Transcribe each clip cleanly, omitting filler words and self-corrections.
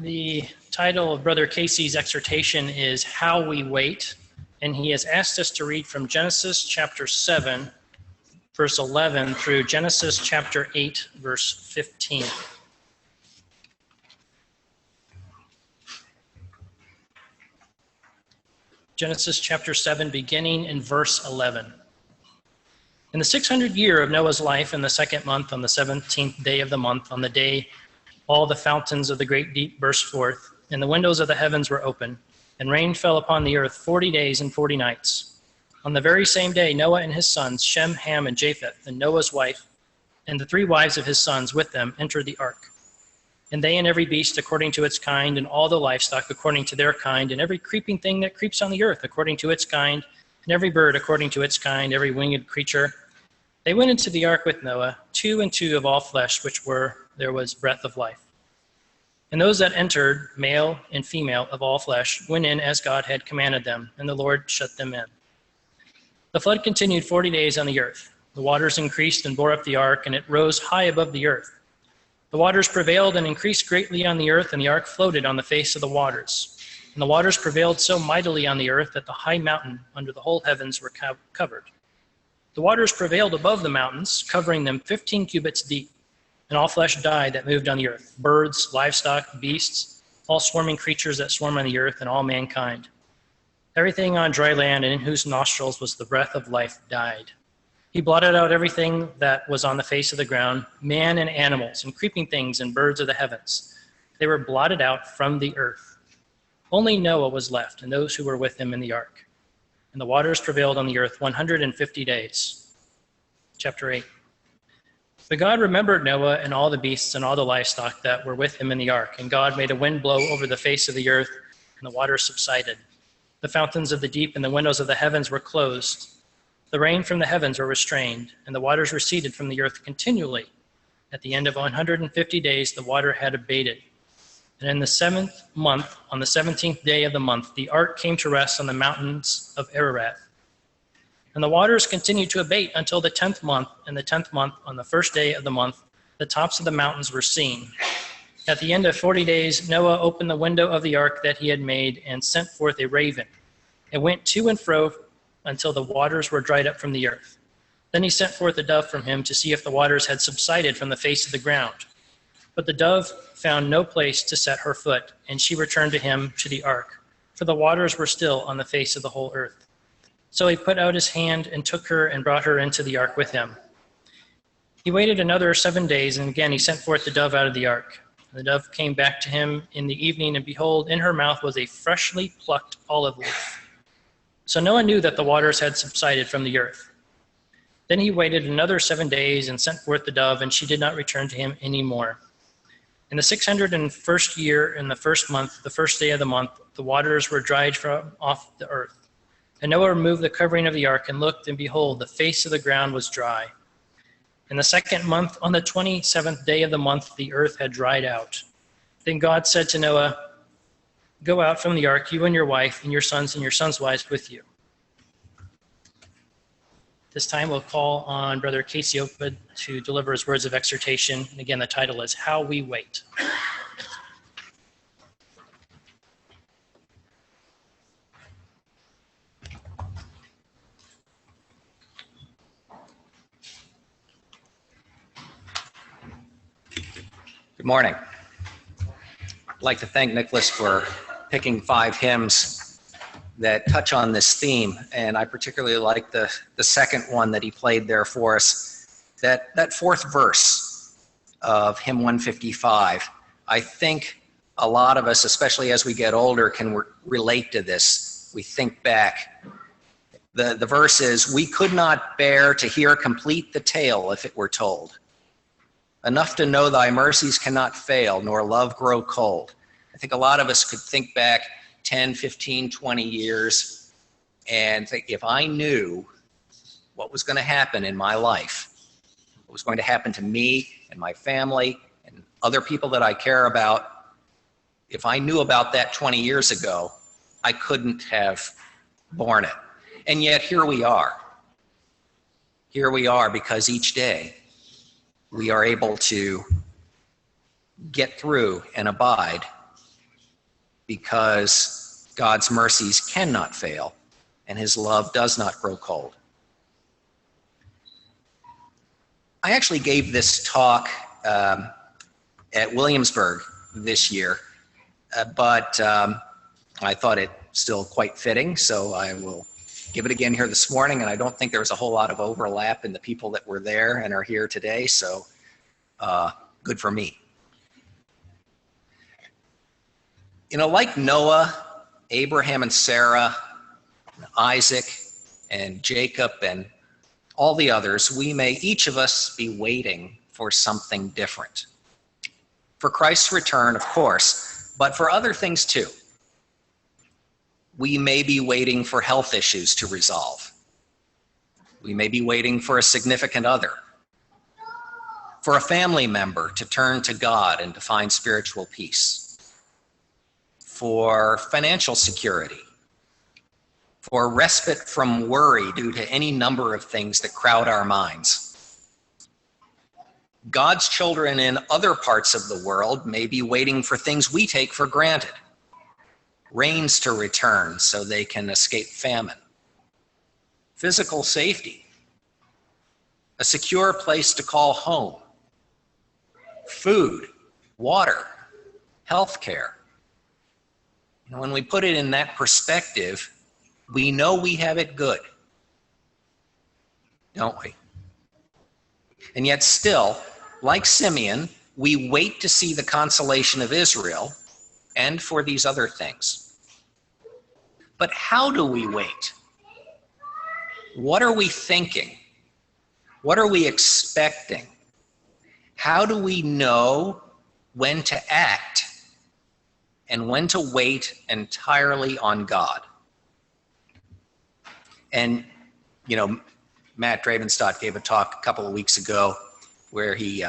The title of Brother Casey's exhortation is How We Wait, and he has asked us to read from Genesis chapter 7, verse 11, through Genesis chapter 8, verse 15. Genesis chapter 7, beginning in verse 11. In the 600th year of Noah's life, in the second month, on the 17th day of the month, on the day all the fountains of the great deep burst forth, and the windows of the heavens were open, and rain fell upon the earth 40 days and 40 nights. On the very same day, Noah and his sons, Shem, Ham, and Japheth, and Noah's wife, and the 3 wives of his sons with them, entered the ark. And they and every beast according to its kind, and all the livestock according to their kind, and every creeping thing that creeps on the earth according to its kind, and every bird according to its kind, every winged creature. They went into the ark with Noah, 2 and 2 of all flesh, there was breath of life. And those that entered, male and female of all flesh, went in as God had commanded them, and the Lord shut them in. The flood continued 40 days on the earth. The waters increased and bore up the ark, and it rose high above the earth. The waters prevailed and increased greatly on the earth, and the ark floated on the face of the waters. And the waters prevailed so mightily on the earth that the high mountain under the whole heavens were covered. The waters prevailed above the mountains, covering them 15 cubits deep. And all flesh died that moved on the earth, birds, livestock, beasts, all swarming creatures that swarm on the earth, and all mankind. Everything on dry land and in whose nostrils was the breath of life died. He blotted out everything that was on the face of the ground, man and animals, and creeping things and birds of the heavens. They were blotted out from the earth. Only Noah was left, and those who were with him in the ark. And the waters prevailed on the earth 150 days. Chapter 8. But God remembered Noah and all the beasts and all the livestock that were with him in the ark. And God made a wind blow over the face of the earth, and the waters subsided. The fountains of the deep and the windows of the heavens were closed. The rain from the heavens were restrained, and the waters receded from the earth continually. At the end of 150 days, the water had abated. And in the 7th month, on the 17th day of the month, the ark came to rest on the mountains of Ararat. And the waters continued to abate until the 10th month. In the 10th month, on the first day of the month, the tops of the mountains were seen. At the end of 40 days, Noah opened the window of the ark that he had made and sent forth a raven. It went to and fro until the waters were dried up from the earth. Then he sent forth a dove from him to see if the waters had subsided from the face of the ground. But the dove found no place to set her foot, and she returned to him to the ark, for the waters were still on the face of the whole earth. So he put out his hand and took her and brought her into the ark with him. He waited another 7 days, and again he sent forth the dove out of the ark. The dove came back to him in the evening, and behold, in her mouth was a freshly plucked olive leaf. So Noah knew that the waters had subsided from the earth. Then he waited another 7 days and sent forth the dove, and she did not return to him any more. In the 601st year, in the first month, the first day of the month, the waters were dried from off the earth. And Noah removed the covering of the ark and looked, and behold, the face of the ground was dry. In the 2nd month, on the 27th day of the month, the earth had dried out. Then God said to Noah, "Go out from the ark, you and your wife, and your sons' wives with you." This time we'll call on Brother Casey Oakwood to deliver his words of exhortation. And again, the title is How We Wait. Good morning. I'd like to thank Nicholas for picking 5 hymns that touch on this theme, and I particularly like the second one that he played there for us. That 4th verse of hymn 155, I think a lot of us, especially as we get older, can relate to this. We think back. The verse is, "We could not bear to hear complete the tale if it were told. Enough to know thy mercies cannot fail, nor love grow cold." I think a lot of us could think back 10, 15, 20 years and think, if I knew what was going to happen in my life, what was going to happen to me and my family and other people that I care about, If I knew about that 20 years ago, I couldn't have borne it. And yet here we are. Here we are because each day we are able to get through and abide because God's mercies cannot fail and his love does not grow cold. I actually gave this talk at Williamsburg this year, but I thought it still quite fitting, so I will give it again here this morning, and I don't think there was a whole lot of overlap in the people that were there and are here today, so good for me. You know, like Noah, Abraham and Sarah, Isaac and Jacob and all the others, we may each of us be waiting for something different. For Christ's return, of course, but for other things too. We may be waiting for health issues to resolve. We may be waiting for a significant other, for a family member to turn to God and to find spiritual peace, for financial security, for respite from worry due to any number of things that crowd our minds. God's children in other parts of the world may be waiting for things we take for granted. Rains to return so they can escape famine. Physical safety. A secure place to call home. Food, water, health care. And when we put it in that perspective, we know we have it good, don't we? And yet still, like Simeon, we wait to see the consolation of Israel and for these other things. But how do we wait? What are we thinking? What are we expecting? How do we know when to act and when to wait entirely on God? And, you know, Matt Dravenstadt gave a talk a couple of weeks ago where he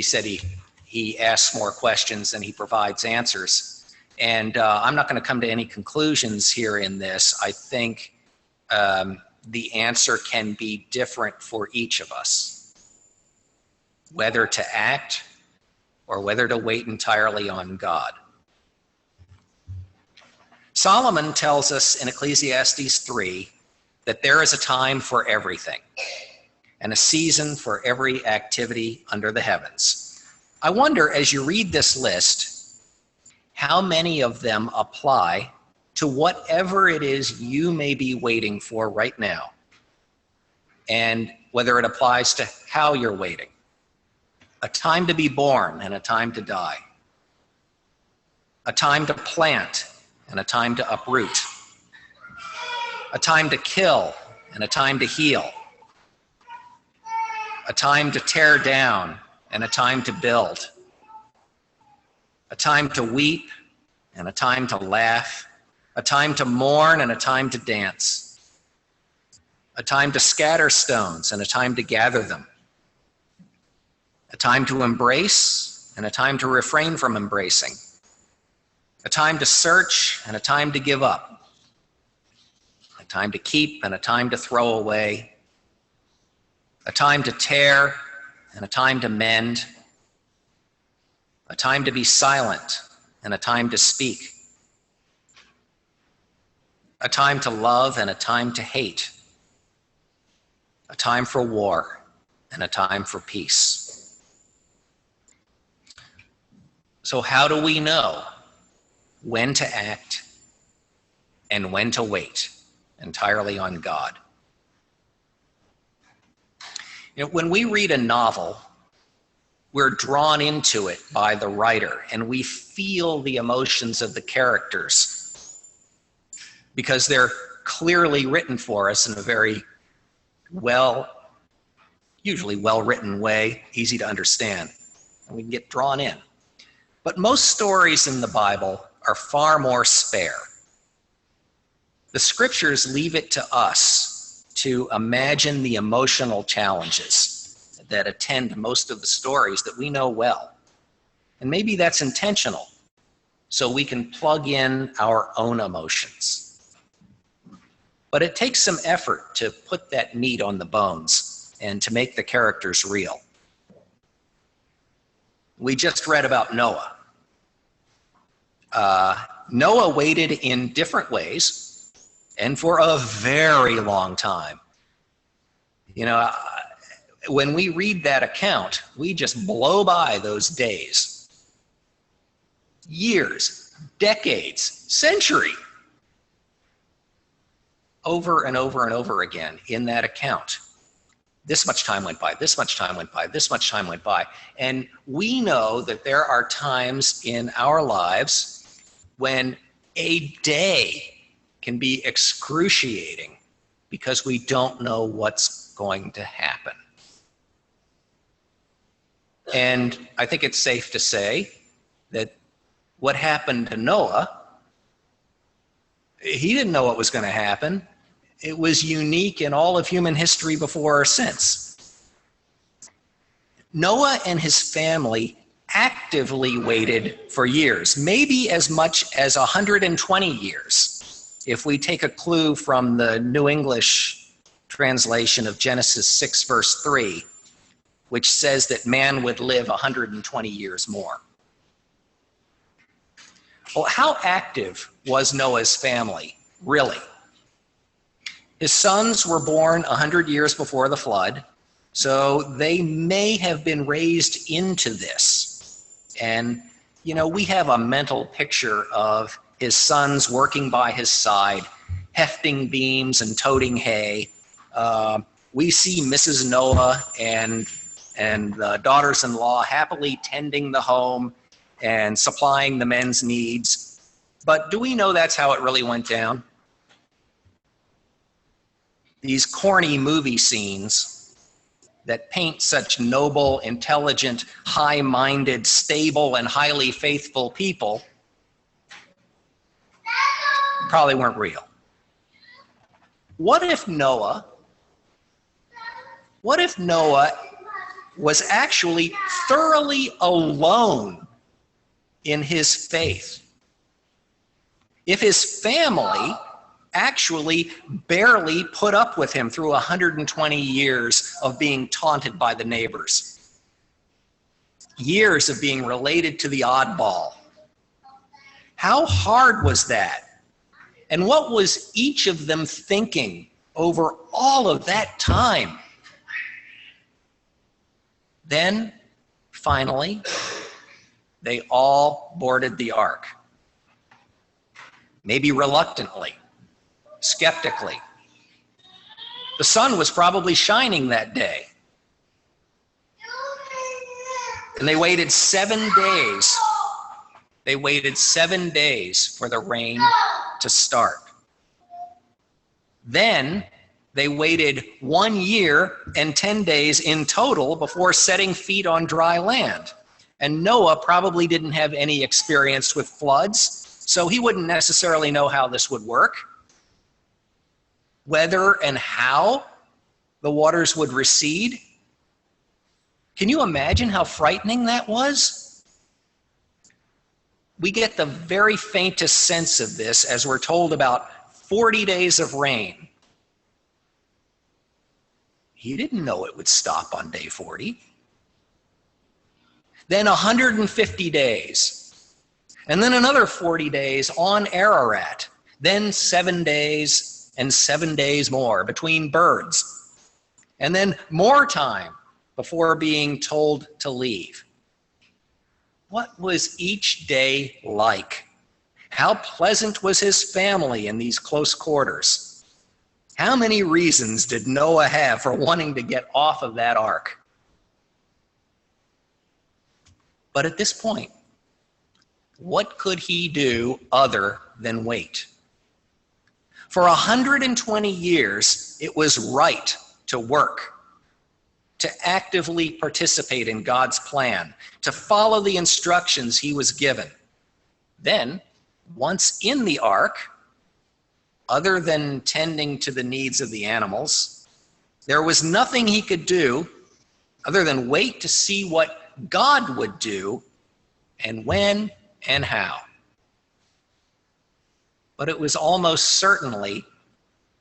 said he asks more questions than he provides answers. And I'm not going to come to any conclusions here in this. I think the answer can be different for each of us, whether to act or whether to wait entirely on God. Solomon tells us in Ecclesiastes 3 that there is a time for everything and a season for every activity under the heavens. I wonder, as you read this list, how many of them apply to whatever it is you may be waiting for right now, and whether it applies to how you're waiting. A time to be born and a time to die. A time to plant and a time to uproot. A time to kill and a time to heal. A time to tear down and a time to build. A time to weep and a time to laugh. A time to mourn and a time to dance. A time to scatter stones and a time to gather them. A time to embrace and a time to refrain from embracing. A time to search and a time to give up. A time to keep and a time to throw away. A time to tear and a time to mend. A time to be silent and a time to speak. A time to love and a time to hate. A time for war and a time for peace. So how do we know when to act and when to wait entirely on God? You know, when we read a novel, we're drawn into it by the writer, and we feel the emotions of the characters because they're clearly written for us in a very usually well-written way, easy to understand, and we can get drawn in. But most stories in the Bible are far more spare. The scriptures leave it to us to imagine the emotional challenges that attend most of the stories that we know well. And maybe that's intentional, so we can plug in our own emotions. But it takes some effort to put that meat on the bones and to make the characters real. We just read about Noah. Noah waited in different ways and for a very long time. You know, when we read that account, we just blow by those days. Years, decades, century. Over and over and over again in that account. This much time went by, this much time went by, this much time went by. And we know that there are times in our lives when a day can be excruciating because we don't know what's going to happen. And I think it's safe to say that what happened to Noah, he didn't know what was going to happen. It was unique in all of human history before or since. Noah and his family actively waited for years, maybe as much as 120 years, if we take a clue from the New English translation of Genesis 6, verse 3, which says that man would live 120 years more. Well, how active was Noah's family, really? His sons were born 100 years before the flood, so they may have been raised into this. And, you know, we have a mental picture of his sons working by his side, hefting beams and toting hay. We see Mrs. Noah and the daughters-in-law happily tending the home and supplying the men's needs. But do we know that's how it really went down? These corny movie scenes that paint such noble, intelligent, high-minded, stable, and highly faithful people probably weren't real. What if Noah was actually thoroughly alone in his faith? If his family actually barely put up with him through 120 years of being taunted by the neighbors, years of being related to the oddball. How hard was that? And what was each of them thinking over all of that time? Then, finally, they all boarded the ark. Maybe reluctantly, skeptically. The sun was probably shining that day. And they waited 7 days. They waited 7 days for the rain to start. Then they waited 1 year and 10 days in total before setting feet on dry land. And Noah probably didn't have any experience with floods, so he wouldn't necessarily know how this would work. Whether and how the waters would recede. Can you imagine how frightening that was? We get the very faintest sense of this as we're told about 40 days of rain. He didn't know it would stop on day 40. Then 150 days. And then another 40 days on Ararat. Then 7 days and 7 days more between birds. And then more time before being told to leave. What was each day like? How pleasant was his family in these close quarters? How many reasons did Noah have for wanting to get off of that ark? But at this point, what could he do other than wait? For 120 years, it was right to work, to actively participate in God's plan, to follow the instructions he was given. Then, once in the ark, other than tending to the needs of the animals, there was nothing he could do other than wait to see what God would do and when and how. but it was almost certainly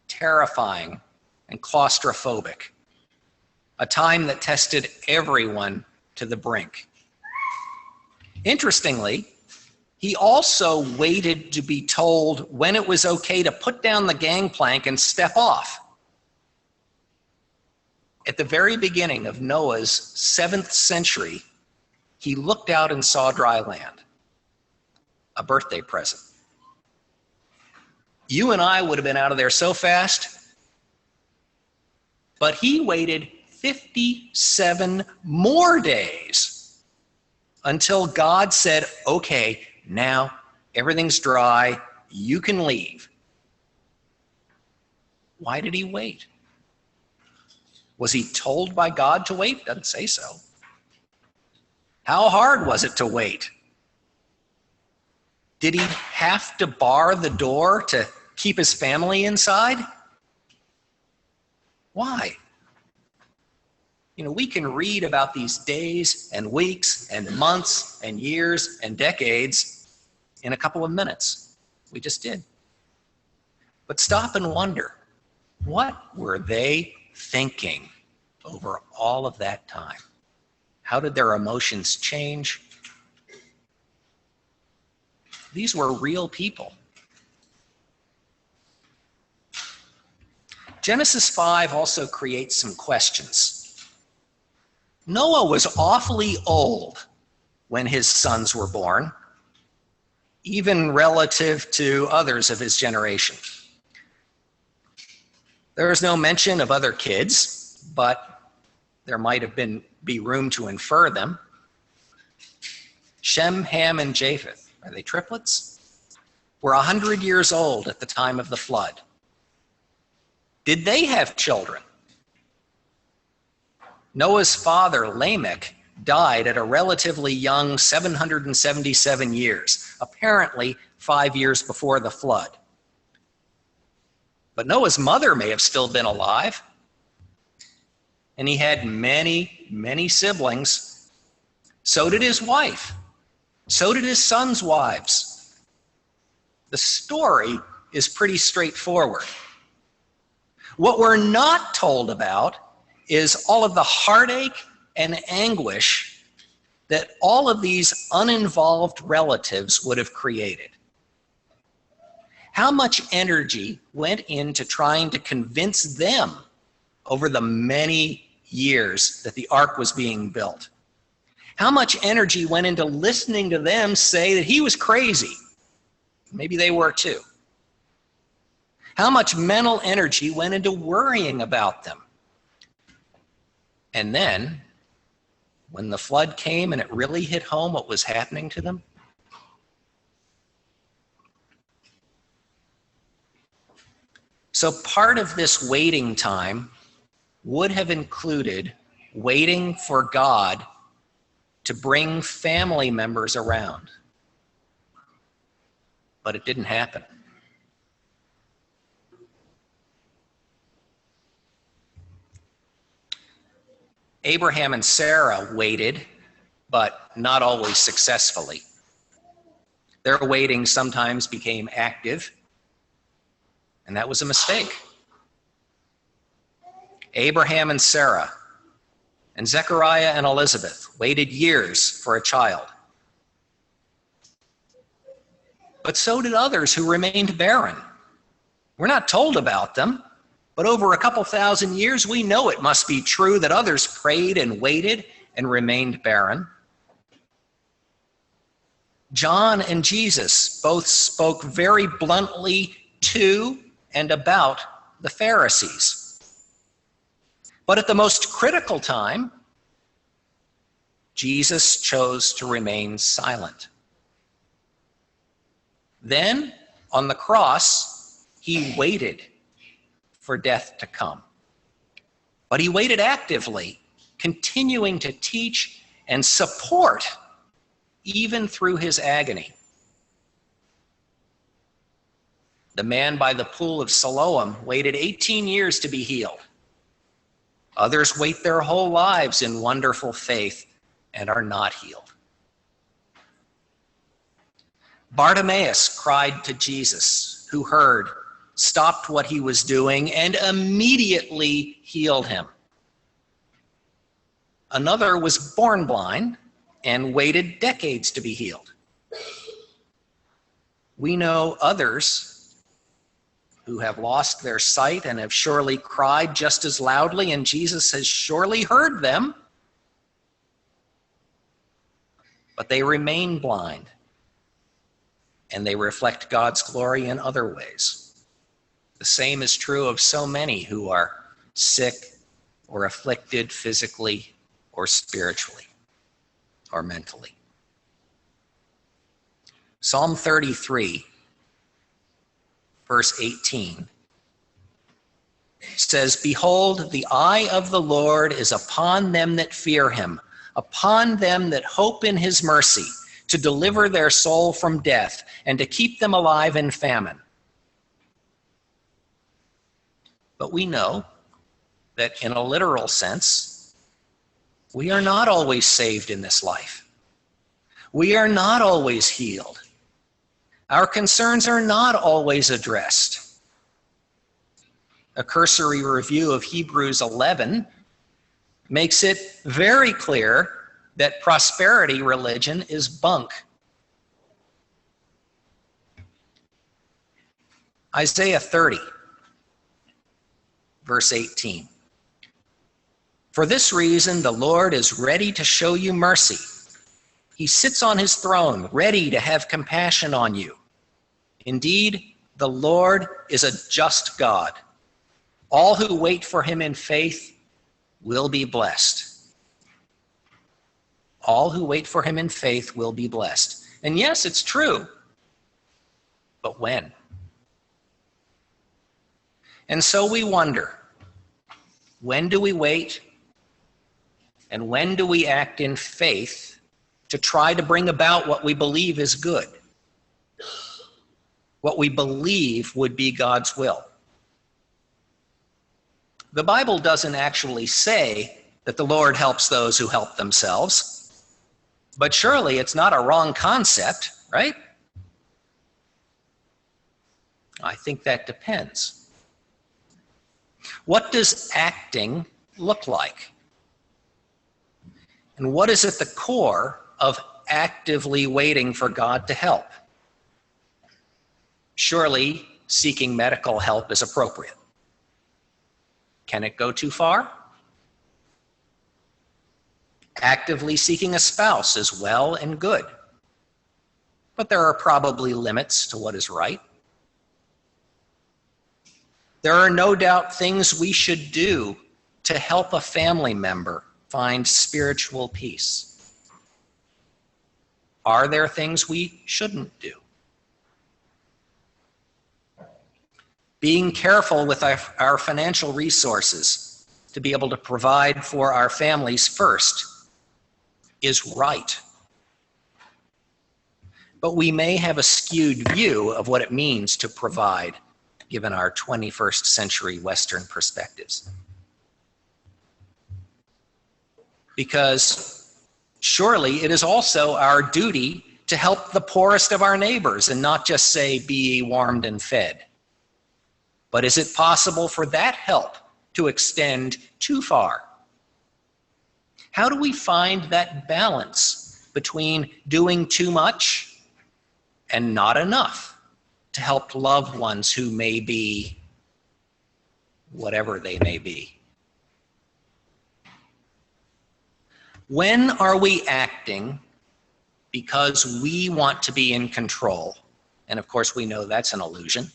terrifying and claustrophobic, a time that tested everyone to the brink. Interestingly, he also waited to be told when it was okay to put down the gangplank and step off. At the very beginning of Noah's 7th century, he looked out and saw dry land, a birthday present. You and I would have been out of there so fast, but he waited 57 more days until God said, okay, now everything's dry, you can leave. Why did he wait? Was he told by God to wait? Doesn't say so. How hard was it to wait? Did he have to bar the door to keep his family inside? Why? You know, we can read about these days and weeks and months and years and decades in a couple of minutes. We just did. But stop and wonder, what were they thinking over all of that time? How did their emotions change? These were real people. Genesis 5 also creates some questions. Noah was awfully old when his sons were born, even relative to others of his generation. There is no mention of other kids, but there might have be room to infer them. Shem, Ham, and Japheth, are they triplets? Were 100 years old at the time of the flood. Did they have children? Noah's father, Lamech, died at a relatively young 777 years, apparently 5 years before the flood. But Noah's mother may have still been alive. And he had many, many siblings. So did his wife. So did his sons' wives. The story is pretty straightforward. What we're not told about is all of the heartache and anguish that all of these uninvolved relatives would have created. How much energy went into trying to convince them over the many years that the ark was being built? How much energy went into listening to them say that he was crazy? Maybe they were too. How much mental energy went into worrying about them? And then, when the flood came and it really hit home what was happening to them, so part of this waiting time would have included waiting for God to bring family members around. But it didn't happen. Abraham and Sarah waited, but not always successfully. Their waiting sometimes became active, and that was a mistake. Abraham and Sarah and Zechariah and Elizabeth waited years for a child. But so did others who remained barren. We're not told about them, but over a couple thousand years, we know it must be true that others prayed and waited and remained barren. John and Jesus both spoke very bluntly to and about the Pharisees. But at the most critical time, Jesus chose to remain silent. Then, on the cross, he waited for death to come. But he waited actively, continuing to teach and support even through his agony. The man by the pool of Siloam waited 18 years to be healed. Others wait their whole lives in wonderful faith and are not healed. Bartimaeus cried to Jesus, who heard, stopped what he was doing, and immediately healed him. Another was born blind and waited decades to be healed. We know others who have lost their sight and have surely cried just as loudly, and Jesus has surely heard them, but they remain blind, and they reflect God's glory in other ways. The same is true of so many who are sick or afflicted physically or spiritually or mentally. Psalm 33, verse 18, says, "Behold, the eye of the Lord is upon them that fear him, upon them that hope in his mercy, to deliver their soul from death and to keep them alive in famine." But we know that in a literal sense, we are not always saved in this life. We are not always healed. Our concerns are not always addressed. A cursory review of Hebrews 11 makes it very clear that prosperity religion is bunk. Isaiah 30, verse 18. "For this reason, the Lord is ready to show you mercy. He sits on his throne, ready to have compassion on you. Indeed, the Lord is a just God. All who wait for him in faith will be blessed." All who wait for him in faith will be blessed. And yes, it's true. But when? And so we wonder, when do we wait? And when do we act in faith to try to bring about what we believe is good? What we believe would be God's will. The Bible doesn't actually say that the Lord helps those who help themselves, but surely it's not a wrong concept, right? I think that depends. What does acting look like? And what is at the core of actively waiting for God to help? Surely seeking medical help is appropriate. Can it go too far? Actively seeking a spouse is well and good, but there are probably limits to what is right. There are no doubt things we should do to help a family member find spiritual peace. Are there things we shouldn't do? Being careful with our financial resources to be able to provide for our families first is right. But we may have a skewed view of what it means to provide, given our 21st century Western perspectives. Because surely it is also our duty to help the poorest of our neighbors and not just say, "Be ye warmed and fed." But is it possible for that help to extend too far? How do we find that balance between doing too much and not enough to help loved ones who may be whatever they may be? When are we acting because we want to be in control? And of course, we know that's an illusion.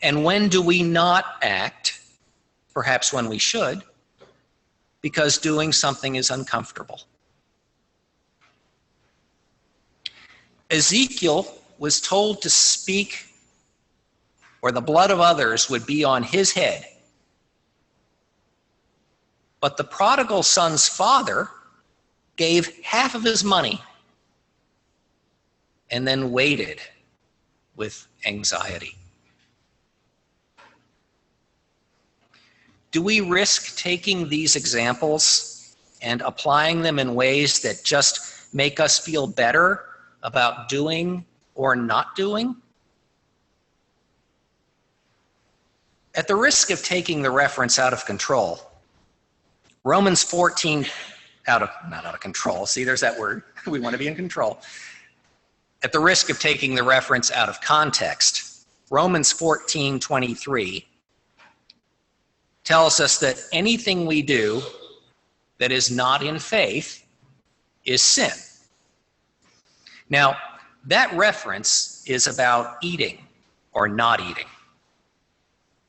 And when do we not act, perhaps when we should, because doing something is uncomfortable? Ezekiel was told to speak, or the blood of others would be on his head. But the prodigal son's father gave half of his money and then waited with anxiety. Do we risk taking these examples and applying them in ways that just make us feel better about doing or not doing At the risk of taking the reference out of control, Romans 14, not out of control, see, there's that word, we want to be in control. At the risk of taking the reference out of context, Romans 14:23 tells us that anything we do that is not in faith is sin. Now, that reference is about eating or not eating.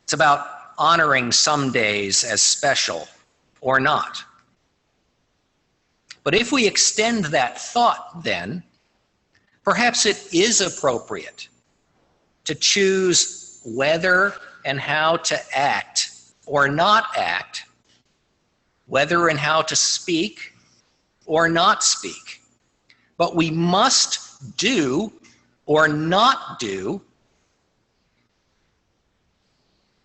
It's about honoring some days as special or not. But if we extend that thought then, perhaps it is appropriate to choose whether and how to act or not act, whether and how to speak or not speak. But we must do or not do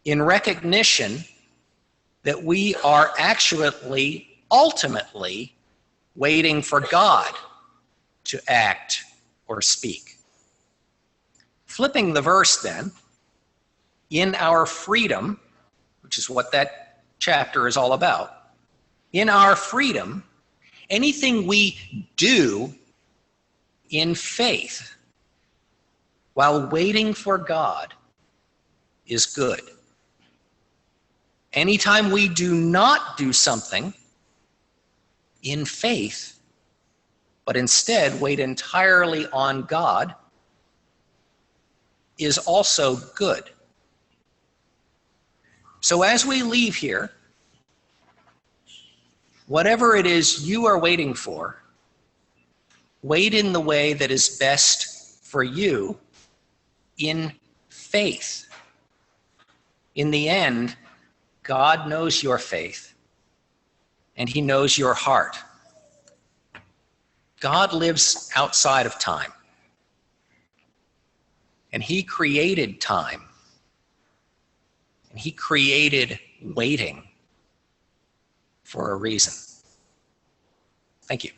in recognition that we are actually ultimately waiting for God to act or speak. Flipping the verse then, in our freedom, which is what that chapter is all about, in our freedom, anything we do in faith while waiting for God is good. Anytime we do not do something in faith, but instead wait entirely on God, is also good. So as we leave here, whatever it is you are waiting for, wait in the way that is best for you in faith. In the end, God knows your faith, and he knows your heart. God lives outside of time, and he created time, and he created waiting for a reason. Thank you.